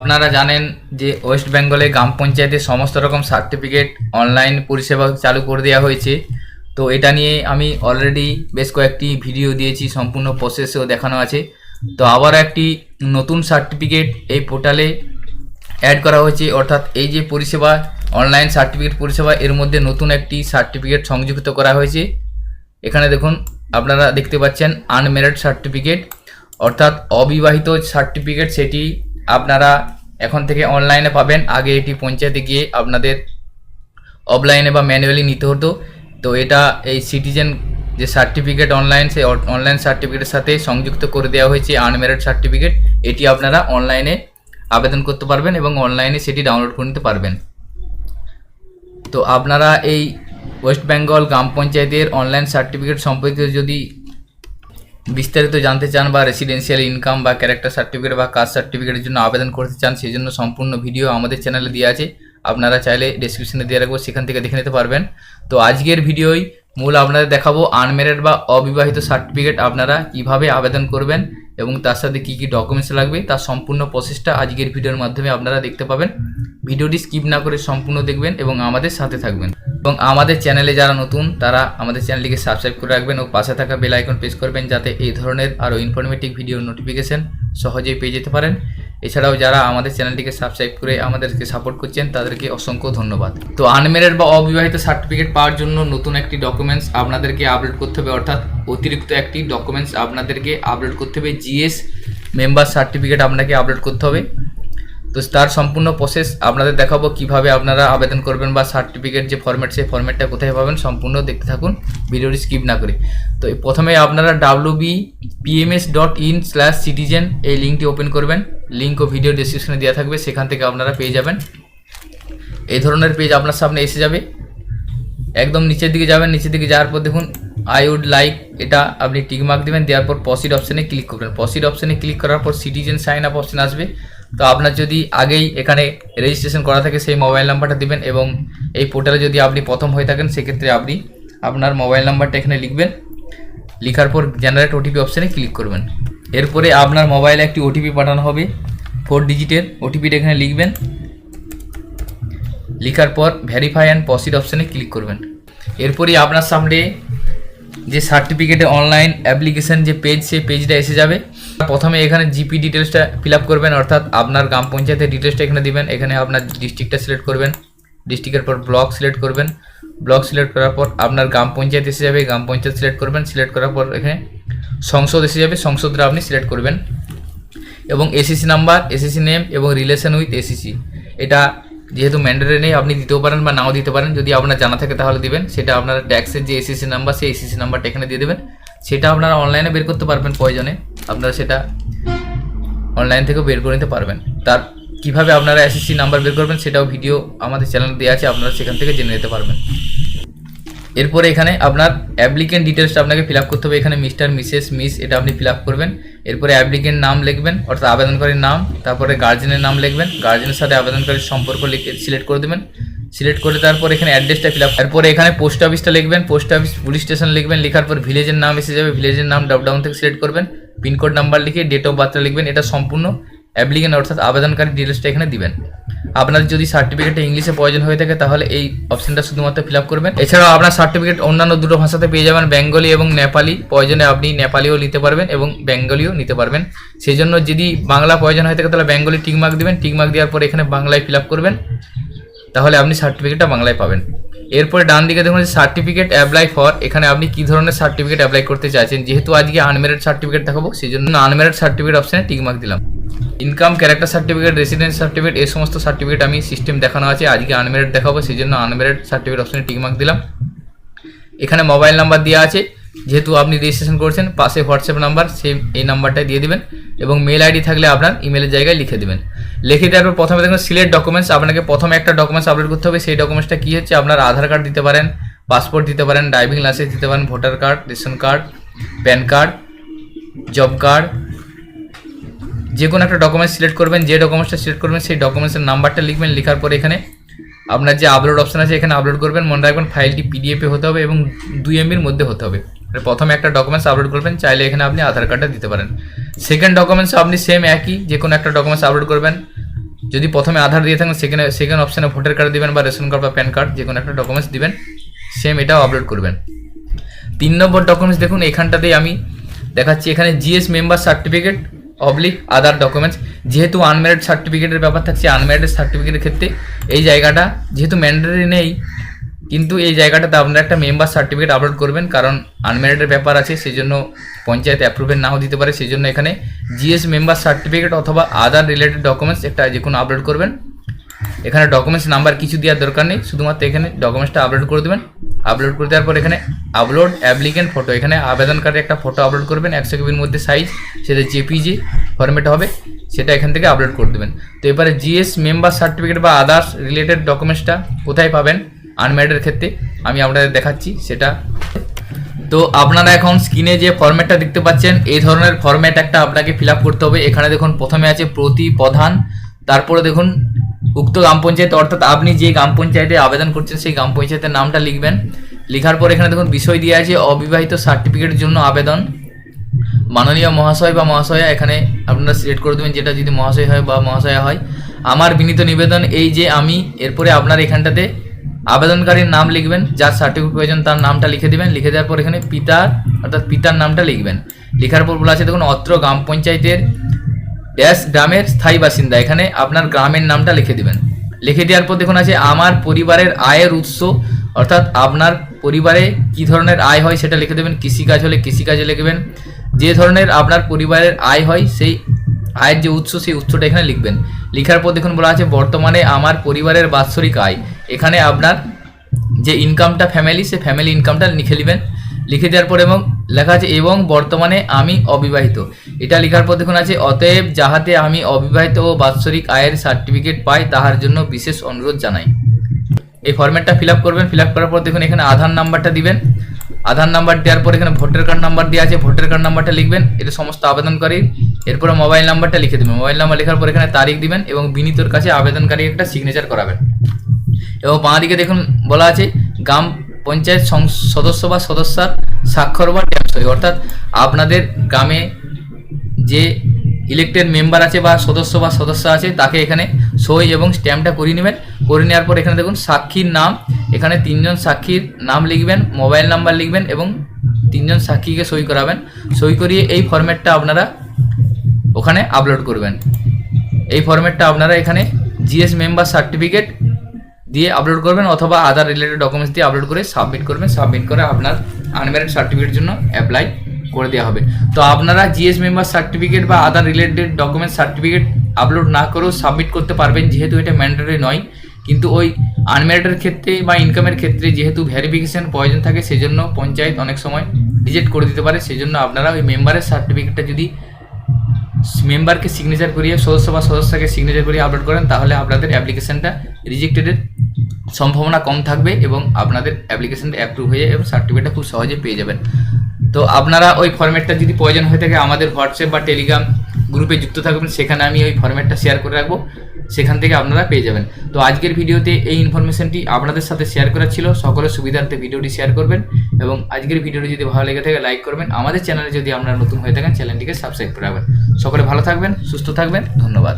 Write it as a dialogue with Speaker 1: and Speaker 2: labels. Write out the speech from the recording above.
Speaker 1: আপনারা জানেন যে ওয়েস্ট বেঙ্গলে গ্রাম পঞ্চায়েতের সমস্ত রকম সার্টিফিকেট অনলাইন পরিষেবা চালু করে দেওয়া হয়েছে। তো এটা নিয়ে আমি অলরেডি বেশ কয়েকটি ভিডিও দিয়েছি, সম্পূর্ণ প্রসেসও দেখানো আছে। তো আবার একটি নতুন সার্টিফিকেট এই পোর্টালে অ্যাড করা হয়েছে, অর্থাৎ এই যে পরিষেবা অনলাইন সার্টিফিকেট পরিষেবা, এর মধ্যে নতুন একটি সার্টিফিকেট সংযুক্ত করা হয়েছে। এখানে দেখুন, আপনারা দেখতে পাচ্ছেন আনমেরিড সার্টিফিকেট, অর্থাৎ অবিবাহিত সার্টিফিকেট। সেটি আপনারা এখন থেকে অনলাইনে পাবেন। আগে এটি পঞ্চায়েতে গিয়ে আপনাদের অফলাইনে বা ম্যানুয়ালি নিতে হতো। তো এটা এই সিটিজেন যে সার্টিফিকেট অনলাইন, সেই অনলাইন সার্টিফিকেটের সাথে সংযুক্ত করে দেওয়া হয়েছে আনমেরিড সার্টিফিকেট। এটি আপনারা অনলাইনে আবেদন করতে পারবেন এবং অনলাইনে সেটি ডাউনলোড করে নিতে পারবেন। তো আপনারা এই ওয়েস্ট বেঙ্গল গ্রাম পঞ্চায়েতের অনলাইন সার্টিফিকেট সম্পর্কে যদি বিস্তারিত জানতে চান বা রেসিডেন্সিয়াল ইনকাম বা ক্যারেক্টার সার্টিফিকেট বা কাস্ট সার্টিফিকেটের জন্য আবেদন করতে চান, সেই জন্য সম্পূর্ণ ভিডিও আমাদের চ্যানেলে দেওয়া আছে। আপনারা চাইলে ডেসক্রিপশনে দিয়ে রাখবো, সেখান থেকে দেখে নিতে পারবেন। তো আজকের ভিডিওই মূল আপনাদের দেখাবো আনমেরিড বা অবিবাহিত সার্টিফিকেট আপনারা কিভাবে আবেদন করবেন এবং তার সাথে কী কী ডকুমেন্টস লাগবে, তার সম্পূর্ণ প্রসেসটা আজকের ভিডিওর মাধ্যমে আপনারা দেখতে পাবেন। ভিডিওটি স্কিপ না করে সম্পূর্ণ দেখবেন এবং আমাদের সাথে থাকবেন। এবং আমাদের চ্যানেলে যারা নতুন তারা আমাদের চ্যানেলটিকে সাবস্ক্রাইব করে রাখবেন ও পাশে থাকা বেল আইকন প্রেস করবেন, যাতে এই ধরনের আরও ইনফরমেটিভ ভিডিওর নোটিফিকেশন সহজেই পেয়ে যেতে পারেন। এছাড়াও যারা আমাদের চ্যানেলটিকে সাবস্ক্রাইব করে আমাদেরকে সাপোর্ট করছেন তাদেরকে অসংখ্য ধন্যবাদ। তো আনমেরিড বা অবিবাহিত সার্টিফিকেট পাওয়ার জন্য নতুন একটি ডকুমেন্টস আপনাদেরকে আপলোড করতে হবে, অর্থাৎ অতিরিক্ত একটি ডকুমেন্টস আপনাদেরকে আপলোড করতে হবে। জিএস মেম্বার সার্টিফিকেট আপনাকে আপলোড করতে হবে। তো তার সম্পূর্ণ প্রসেস আপনাদের দেখাবো, কিভাবে আপনারা আবেদন করবেন বা সার্টিফিকেট যে ফরম্যাট, সেই ফরম্যাটটা কোথায় পাবেন, সম্পূর্ণ দেখতে থাকুন ভিডিওটি স্কিপ না করে। তো প্রথমে আপনারা wbpms.in/citizen এই লিঙ্কটি ওপেন করবেন। লিঙ্ক ও ভিডিও ডেসক্রিপশনে দেওয়া থাকবে, সেখান থেকে আপনারা পেয়ে যাবেন। এই ধরনের পেজ আপনার সামনে এসে যাবে। একদম নিচের দিকে যাবেন, নিচের দিকে যাওয়ার পর দেখুন আই উড লাইক, এটা আপনি টিকমার্ক দেবেন। দেওয়ার পর প্রসিড অপশানে ক্লিক করবেন। প্রসিড অপশানে ক্লিক করার পর সিটিজেন সাইন আপ অপশান আসবে। তো আপনার যদি আগেই এখানে রেজিস্ট্রেশন করা থাকে সেই মোবাইল নাম্বারটা দিবেন, এবং এই পোর্টালে যদি আপনি প্রথম হয়ে থাকেন সেক্ষেত্রে আপনি আপনার মোবাইল নাম্বারটা এখানে লিখবেন। লিখার পর জেনারেট ওটিপি অপশানে ক্লিক করবেন। এরপরে আপনার মোবাইলে একটি ওটিপি পাঠানো হবে 4 ডিজিটের। ওটিপিটা এখানে লিখবেন। লিখার পর ভেরিফাই অ্যান্ড প্রসিড অপশানে ক্লিক করবেন। এরপরই আপনার সামনে যে সার্টিফিকেটে অনলাইন অ্যাপ্লিকেশন যে পেজ, সেই পেজটা এসে যাবে। প্রথমে এখানে জিপি ডিটেলসটা ফিল আপ করবেন, অর্থাৎ আপনার গ্রাম পঞ্চায়েতের ডিটেলসটা এখানে দিবেন। এখানে আপনার ডিস্ট্রিক্টটা সিলেক্ট করবেন। ডিস্ট্রিক্টের পর ব্লক সিলেক্ট করবেন। ব্লক সিলেক্ট করার পর আপনার গ্রাম পঞ্চায়েত এসে যাবে। গ্রাম পঞ্চায়েত সিলেক্ট করবেন। সিলেক্ট করার পর এখানে সংসদ এসে যাবে। সংসদটা আপনি সিলেক্ট করবেন এবং এসিসি নাম্বার, এসিসি নেম এবং রিলেশন উইথ এসিসি, এটা যেহেতু ম্যান্ডেটরি নেই, আপনি দিতেও পারেন বা নাও দিতে পারেন। যদি আপনার জানা থাকে তাহলে দিবেন। সেটা আপনার ট্যাক্সের যে এসিসি নাম্বার, সেই এসিসি নাম্বারটা এখানে দিয়ে দেবেন। সেটা আপনারা অনলাইনে বের করতে পারবেন, প্রয়োজনে আপনারা সেটা অনলাইন থেকেও বের করে নিতে পারবেন। তার কীভাবে আপনারা এসিসি নাম্বার বের করবেন সেটাও ভিডিও আমাদের চ্যানেলে দেওয়া আছে, আপনারা সেখান থেকে জেনে নিতে পারবেন। এরপরে এখানে আপনার অ্যাপ্লিকেন্ট ডিটেলসটা আপনাকে ফিল আপ করতে হবে। এখানে মিস্টার, মিসেস, মিস এটা আপনি ফিল আপ করবেন। এরপরে অ্যাপ্লিকেন্ট নাম লিখবেন, অর্থাৎ আবেদনকারীর নাম। তারপরে গার্জেনের নাম লিখবেন। গার্জেনের সাথে আবেদনকারীর সম্পর্ক সিলেক্ট করে দেবেন। সিলেক্ট করে তারপর এখানে অ্যাড্রেসটা ফিল আপ। এরপরে এখানে পোস্ট অফিসটা লিখবেন। পোস্ট অফিস, পুলিশ স্টেশন লিখবেন। লেখার পর ভিলেজের নাম এসে যাবে। ভিলেজের নাম ড্রপডাউন থেকে সিলেক্ট করবেন। পিনকোড নাম্বার লিখে ডেট অফ বার্থটা লিখবেন। এটা সম্পূর্ণ অ্যাপ্লিকেন্ট অর্থাৎ আবেদনকারী ডিটেলসটা এখানে দিবেন। আপনার যদি সার্টিফিকেটে ইংলিশে প্রয়োজন হয়ে থাকে তাহলে এই অপশনটা শুধুমাত্র ফিল আপ করবেন। এছাড়াও আপনার সার্টিফিকেট অন্যান্য দুটো ভাষাতে পেয়ে যাবেন, বেঙ্গলি এবং নেপালি। প্রয়োজনে আপনি নেপালিও নিতে পারবেন এবং বেঙ্গলিও নিতে পারবেন। সেই জন্য যদি বাংলা প্রয়োজন হয়ে থাকে তাহলে বেঙ্গলি টিকমার্ক দেবেন। টিকমার্ক দেওয়ার পর এখানে বাংলায় ফিল আপ করবেন, তাহলে আপনি সার্টিফিকেটটা বাংলায় পাবেন। এরপরে ডান দিকে দেখুন সার্টিফিকেট অ্যাপ্লাই ফর, এখানে আপনি কী ধরনের সার্টিফিকেট অ্যাপ্লাই করতে চাইছেন। যেহেতু আজকে আনমেরিড সার্টিফিকেট দেখাবো, সেই জন্য আনমেরিড সার্টিফিকেট অপশানে টিকমার্ক দিলাম। Income, character certificate, residence certificate, এই সমস্ত সার্টিফিকেট আমি সিস্টেম দেখানো আছে। আজকে আনমেরিড দেখাবো, সেই জন্য আনমেরিড সার্টিফিকেট অপশানে টিকমার্ক দিলাম। এখানে মোবাইল নাম্বার দেওয়া আছে, যেহেতু আপনি রেজিস্ট্রেশন করছেন। পাশে হোয়াটসঅ্যাপ নাম্বার, সেই এই নাম্বারটাই দিয়ে দেবেন এবং মেল আইডি থাকলে আপনার ইমেলের জায়গায় লিখে দেবেন। লিখে দেওয়ার পর প্রথমে দেখুন সিলেক্ট ডকুমেন্টস, আপনাকে প্রথমে একটা ডকুমেন্টস আপলোড করতে হবে। সেই ডকুমেন্টসটা কী হচ্ছে, আপনার আধার কার্ড দিতে পারেন, পাসপোর্ট দিতে পারেন, ড্রাইভিং লাইসেন্স দিতে পারেন, voter card, ration card, pan card, job card, যে কোনো একটা ডকুমেন্টস সিলেক্ট করবেন। যে ডকুমেন্টসটা সিলেক্ট করবেন সেই ডকুমেন্টসের নাম্বারটা লিখবেন। লেখার পরে এখানে আপনার যে আপলোড অপশান আছে এখানে আপলোড করবেন। মনে রাখবেন ফাইলটি পিডিএফে হতে হবে এবং 2 MBর মধ্যে হতে হবে। প্রথমে একটা ডকুমেন্টস আপলোড করবেন, চাইলে এখানে আপনি আধার কার্ডটা দিতে পারেন। সেকেন্ড ডকুমেন্টস আপনি সেম একই যে কোনো একটা ডকুমেন্টস আপলোড করবেন। যদি প্রথমে আধার দিয়ে থাকেন সেকেন্ড অপশানে ভোটার কার্ড দিবেন বা রেশন কার্ড বা প্যান কার্ড যে কোনো একটা ডকুমেন্টস দিবেন, সেম এটাও আপলোড করবেন। 3 নম্বর ডকুমেন্টস দেখুন এখানটাতেই আমি দেখাচ্ছি, এখানে GS member certificate / other documents. যেহেতু আনম্যারিড সার্টিফিকেটের ব্যাপার থাকছে, আনম্যারিড সার্টিফিকেটের ক্ষেত্রে এই জায়গাটা যেহেতু ম্যান্ডেটরি নেই, কিন্তু এই জায়গাটাতে আপনারা একটা মেম্বার সার্টিফিকেট আপলোড করবেন, কারণ আনম্যারিডের ব্যাপার আছে, সেই জন্য পঞ্চায়েত অ্যাপ্রুভেল নাও দিতে পারে, সেই জন্য এখানে জিএস মেম্বার সার্টিফিকেট অথবা আদার রিলেটেড ডকুমেন্টস একটা যে কোনো আপলোড করবেন। এখানে ডকুমেন্টস নাম্বার কিছু দেওয়ার দরকার নেই, শুধুমাত্র এখানে ডকুমেন্টসটা আপলোড করে দেবেন। আপলোড করে দেওয়ার পর এখানে আপলোড অ্যাপ্লিকেন্ট ফটো, এখানে আবেদনকারী একটা ফটো আপলোড করবেন 100 কেবির মধ্যে সাইজ, সেটা জেপিজি ফরম্যাট হবে, সেটা এখান থেকে আপলোড করে দেবেন। তো এবারে জিএস মেম্বার সার্টিফিকেট বা আদার্স রিলেটেড ডকুমেন্টসটা কোথায় পাবেন আনম্যারিডের ক্ষেত্রে আমি আপনাদের দেখাচ্ছি সেটা। তো আপনারা এখন স্ক্রিনে যে ফরম্যাটটা দেখতে পাচ্ছেন, এই ধরনের ফরম্যাট একটা আপনাকে ফিল আপ করতে হবে। এখানে দেখুন প্রথমে আছে প্রতি প্রধান, তারপরে দেখুন উক্ত গ্রাম পঞ্চায়েত, অর্থাৎ আপনি যে গ্রাম পঞ্চায়েতে আবেদন করছেন সেই গ্রাম পঞ্চায়েতের নামটা লিখবেন। লেখার পর এখানে দেখুন বিষয় দিয়ে আছে অবিবাহিত সার্টিফিকেটের জন্য আবেদন, মাননীয় মহাশয় বা মহাশয়া, এখানে আপনারা সিলেক্ট করে দেবেন যেটা যদি মহাশয় হয় বা মহাশয়া হয়। আমার বিনীত নিবেদন এই যে আমি, এরপরে আপনার এখানটাতে আবেদনকারীর নাম লিখবেন, যার সার্টিফিকেট প্রয়োজন তার নামটা লিখে দেবেন। লিখে দেওয়ার পর এখানে পিতার অর্থাৎ পিতার নামটা লিখবেন। লেখার পর বলা আছে দেখুন অত্র গ্রাম পঞ্চায়েতের ড্যাশ গ্রামের স্থায়ী বাসিন্দা, এখানে আপনার গ্রামের নামটা লিখে দেবেন। লিখে দেওয়ার পর দেখুন আছে আমার পরিবারের আয়ের উৎস, অর্থাৎ আপনার পরিবারে কী ধরনের আয় হয় সেটা লিখে দেবেন। কৃষিকাজ হলে কৃষিকাজে লিখবেন, যে ধরনের আপনার পরিবারের আয় হয় সেই আয়ের যে উৎস সেই উৎসটা এখানে লিখবেন। লেখার পর দেখুন বলা আছে বর্তমানে আমার পরিবারের বাৎসরিক আয়, এখানে আপনার যে ইনকামটা ফ্যামিলি সে ফ্যামিলি ইনকামটা লিখে নেবেন। লিখে দেওয়ার পর এবং লেখা আছে এবং বর্তমানে আমি অবিবাহিত, এটা লেখার পর দেখুন আছে অতএব যাহাতে আমি অবিবাহিত ও বাৎসরিক আয়ের সার্টিফিকেট পাই তাহার জন্য বিশেষ অনুরোধ জানাই। এই ফরম্যাটটা ফিল আপ করবেন। ফিল আপ করার পর দেখুন এখানে আধার নাম্বারটা দিবেন। আধার নাম্বার দেওয়ার পর এখানে ভোটার কার্ড নাম্বার দেওয়া আছে, ভোটার কার্ড নাম্বারটা লিখবেন, এটা সমস্ত আবেদনকারীর। এরপরে মোবাইল নাম্বারটা লিখে দেবেন। মোবাইল নাম্বার লেখার পর এখানে তারিখ দিবেন এবং বিনীতর কাছে আবেদনকারী একটা সিগনেচার করাবেন। এবং বাঁ দিকে দেখুন বলা আছে গ্রাম পঞ্চায়েত সদস্য বা সদস্যার স্বাক্ষর বা ট্যাপ সই, অর্থাৎ আপনাদের গ্রামে যে ইলেক্টেড মেম্বার আছে বা সদস্য বা সদস্য আছে তাকে এখানে সই এবং স্ট্যাম্পটা করিয়ে নেবেন। করে নেওয়ার পর এখানে দেখুন সাক্ষীর নাম, এখানে 3 জন সাক্ষীর নাম লিখবেন, মোবাইল নাম্বার লিখবেন এবং 3 জন সাক্ষীকে সই করাবেন। সই করিয়ে এই ফরম্যাটটা আপনারা ওখানে আপলোড করবেন। এই ফরম্যাটটা আপনারা এখানে জিএস মেম্বার সার্টিফিকেট দিয়ে আপলোড করবেন অথবা আদার রিলেটেড ডকুমেন্টস দিয়ে আপলোড করে সাবমিট করবেন। সাবমিট করে আপনার আনম্যারিড সার্টিফিকেটের জন্য অ্যাপ্লাই করে দেওয়া হবে। তো আপনারা জিএস মেম্বার সার্টিফিকেট বা আদার রিলেটেড ডকুমেন্ট সার্টিফিকেট আপলোড না করেও সাবমিট করতে পারবেন, যেহেতু এটা ম্যান্ডেটরি নয়। কিন্তু ওই আনম্যারিডের ক্ষেত্রে বা ইনকামের ক্ষেত্রে যেহেতু ভেরিফিকেশন প্রয়োজন থাকে, সেজন্য পঞ্চায়েত অনেক সময় রিজেক্ট করে দিতে পারে। সেজন্য আপনারা ওই মেম্বারের সার্টিফিকেটটা যদি মেম্বারকে সিগনেচার করিয়ে সদস্য বা সদস্যকে সিগনেচার করিয়ে আপলোড করেন, তাহলে আপনাদের অ্যাপ্লিকেশনটা রিজেক্টেডের সম্ভাবনা কম থাকবে এবং আপনাদের অ্যাপ্লিকেশনটা অ্যাপ্রুভ হয়ে এবং সার্টিফিকেটটা খুব সহজে পেয়ে যাবেন। তো আপনারা ওই ফরম্যাটটা যদি প্রয়োজন হয়ে থাকে আমাদের হোয়াটসঅ্যাপ বা টেলিগ্রাম গ্রুপে যুক্ত থাকবেন, সেখানে আমি ওই ফরম্যাটটা শেয়ার করে রাখবো, সেখান থেকে আপনারা পেয়ে যাবেন। তো আজকের ভিডিওতে এই ইনফরমেশনটি আপনাদের সাথে শেয়ার করা ছিল। সকলের সুবিধার্থে ভিডিওটি শেয়ার করবেন এবং আজকের ভিডিওটি যদি ভালো লেগে থাকে লাইক করবেন। আমাদের চ্যানেলে যদি আপনারা নতুন হয়ে থাকেন চ্যানেলটিকে সাবস্ক্রাইব করে রাখবেন। সকলে ভালো থাকবেন, সুস্থ থাকবেন, ধন্যবাদ।